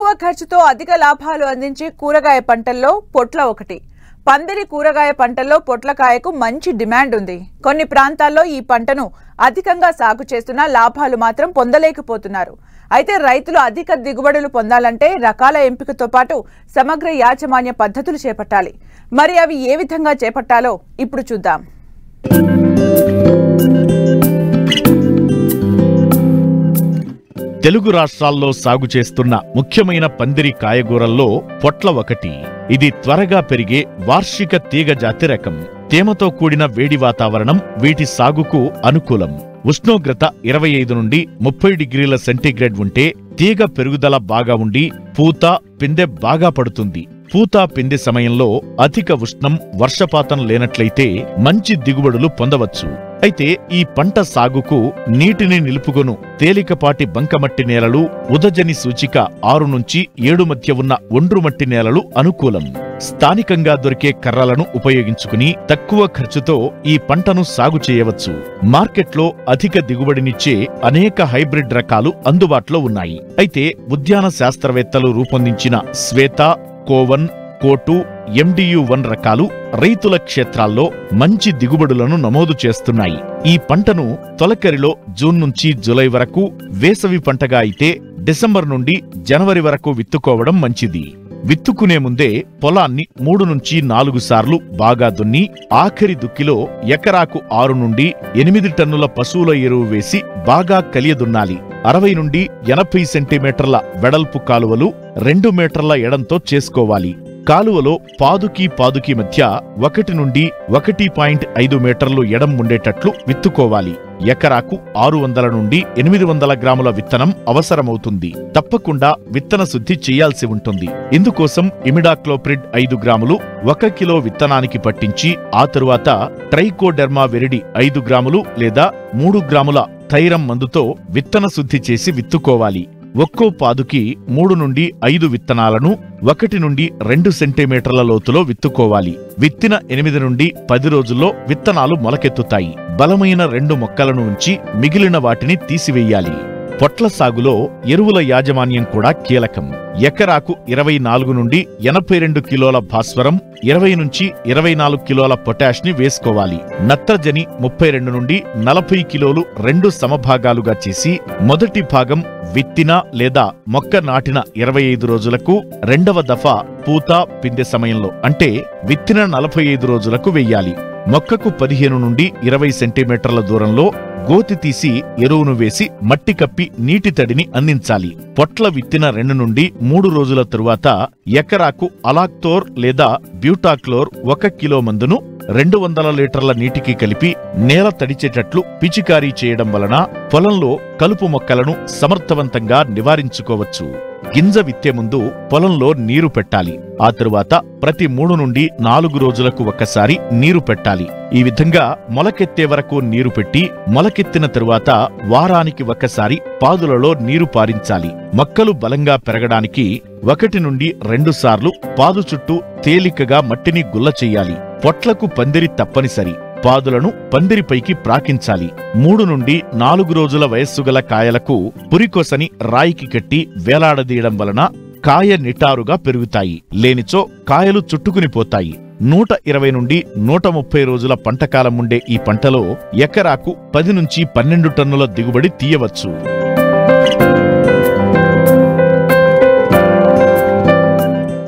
తక్కువ ఖర్చుతో అధిక లాభాలు అందించే కూరగాయ పంటల్లో పొట్ల ఒకటి. పందిరి కూరగాయ పంటల్లో పొట్లకాయకు మంచి డిమాండ్ ఉంది. కొన్ని ప్రాంతాల్లో ఈ పంటను అధికంగా సాగు చేస్తున్నా లాభాలు మాత్రం పొందలేకపోతున్నారు. అయితే రైతులు అధిక దిగుబడులు పొందాలంటే రకాల ఎంపికతో పాటు సమగ్ర యాజమాన్య పద్ధతులు చేపట్టాలి. మరి అవి ఏ విధంగా చేపట్టాలో ఇప్పుడు చూద్దాం. తెలుగు రాష్ట్రాల్లో సాగు చేస్తున్న ముఖ్యమైన పందిరి కాయగూరల్లో పొట్ల ఒకటి. ఇది త్వరగా పెరిగే వార్షిక తీగ జాతి రకం. తేమతో కూడిన వేడి వాతావరణం వీటి సాగుకు అనుకూలం. ఉష్ణోగ్రత 25 నుండి 30 డిగ్రీల సెంటీగ్రేడ్ ఉంటే తీగ పెరుగుదల బాగా ఉండి పూత పిందె బాగా పడుతుంది. పూత పిందె సమయంలో అధిక ఉష్ణం, వర్షపాతం లేనట్లయితే మంచి దిగుబడులు పొందవచ్చు. అయితే ఈ పంట సాగుకు నీటిని నిలుపుకొను తేలికపాటి బంకమట్టి నేలలు, ఉదజని సూచిక 6 నుంచి 7 మధ్య ఉన్న ఒండ్రుమట్టి నేలలు అనుకూలం. స్థానికంగా దొరికే కర్రలను ఉపయోగించుకుని తక్కువ ఖర్చుతో ఈ పంటను సాగు చేయవచ్చు. మార్కెట్లో అధిక దిగుబడినిచ్చే అనేక హైబ్రిడ్ రకాలు అందుబాటులో ఉన్నాయి. అయితే ఉద్యాన శాస్త్రవేత్తలు రూపొందించిన శ్వేత, కోవన్, కోటు, MDU1 రకాలు రైతుల క్షేత్రాల్లో మంచి దిగుబడులను నమోదు చేస్తున్నాయి. ఈ పంటను తొలకరిలో జూన్ నుంచి జూలై వరకు, వేసవి పంటగా అయితే డిసెంబర్ నుండి జనవరి వరకు విత్తుకోవడం మంచిది. విత్తుకునే ముందే పొలాన్ని 3 నుంచి 4 సార్లు బాగా దున్ని ఆఖరి దుక్కిలో ఎకరాకు 6 నుండి 8 టన్నుల పశువుల ఎరువు వేసి బాగా కలియదున్నాలి. 60 నుండి 80 సెంటీమీటర్ల వెడల్పు కాలువలు 2 మీటర్ల ఎడంతో చేసుకోవాలి. కాలువలో పాదుకి మధ్య 1 నుండి 1.5 మీటర్లు ఎడం ఉండేటట్లు విత్తుకోవాలి. ఎకరాకు 600 నుండి 800 గ్రాముల విత్తనం అవసరమవుతుంది. తప్పకుండా విత్తన శుద్ధి చేయాల్సి ఉంటుంది. ఇందుకోసం ఇమిడాక్లోప్రిడ్ 5 గ్రాములు 1 కిలో విత్తనానికి పట్టించి ఆ తరువాత ట్రైకోడెర్మా విరిడి 5 గ్రాములు లేదా 3 గ్రాముల థైరం మందుతో విత్తన శుద్ధి చేసి విత్తుకోవాలి. ఒక్కో పాదుకి 3 నుండి 5 విత్తనాలను 1 నుండి 2 సెంటీమీటర్ల లోతులో విత్తుకోవాలి. విత్తిన 8 నుండి 10 రోజుల్లో విత్తనాలు మొలకెత్తుతాయి. బలమైన 2 మొక్కలను ఉంచి మిగిలిన వాటిని తీసివేయాలి. పొట్ల సాగులో ఎరువుల యాజమాన్యం కూడా కీలకం. ఎకరాకు 24 నుండి 82 కిలోల భాస్వరం, 20 నుంచి 24 కిలోల పొటాష్ ని వేసుకోవాలి. నత్రజని 32 నుండి 40 కిలోలు 2 సమభాగాలుగా చేసి మొదటి భాగం విత్తిన లేదా మొక్క నాటిన 25 రోజులకు, రెండవ దఫా పూత పిందె సమయంలో అంటే విత్తిన 45 రోజులకు వెయ్యాలి. మొక్కకు 15 నుండి 20 సెంటీమీటర్ల దూరంలో గోతి తీసి ఎరువును వేసి మట్టి కప్పి నీటి తడిని అందించాలి. పొట్ల విత్తిన 2 నుండి 3 రోజుల తరువాత ఎకరాకు అలాక్తోర్ లేదా బ్యూటాక్లోర్ 1 కిలో మందును 200 లీటర్ల నీటికి కలిపి నేల తడిచేటట్లు పిచికారీ చేయడం వలన పొలంలో కలుపు మొక్కలను సమర్థవంతంగా నివారించుకోవచ్చు. గింజ విత్తే ముందు పొలంలో నీరు పెట్టాలి. ఆ తరువాత ప్రతి 3 నుండి 4 రోజులకు ఒక్కసారి నీరు పెట్టాలి. ఈ విధంగా మొలకెత్తే వరకు నీరు పెట్టి మొలకెత్తిన తరువాత వారానికి ఒక్కసారి పాదులలో నీరు పారించాలి. మొక్కలు బలంగా పెరగడానికి 1 నుండి 2 సార్లు పాదు చుట్టూ తేలికగా మట్టిని గుల్ల చెయ్యాలి. పొట్లకు పందిరి తప్పనిసరి. పాదులను పందిరిపైకి ప్రాకించాలి. 3 నుండి 4 రోజుల వయస్సుగల కాయలకు పురికొసని రాయికి కట్టి వేలాడదీయడం వలన కాయ నిటారుగా పెరుగుతాయి. లేనిచో కాయలు చుట్టుకునిపోతాయి. 120 నుండి 130 రోజుల పంటకాలం ఉండే ఈ పంటలో ఎకరాకు 10 నుంచి 12 టన్నుల దిగుబడి తీయవచ్చు.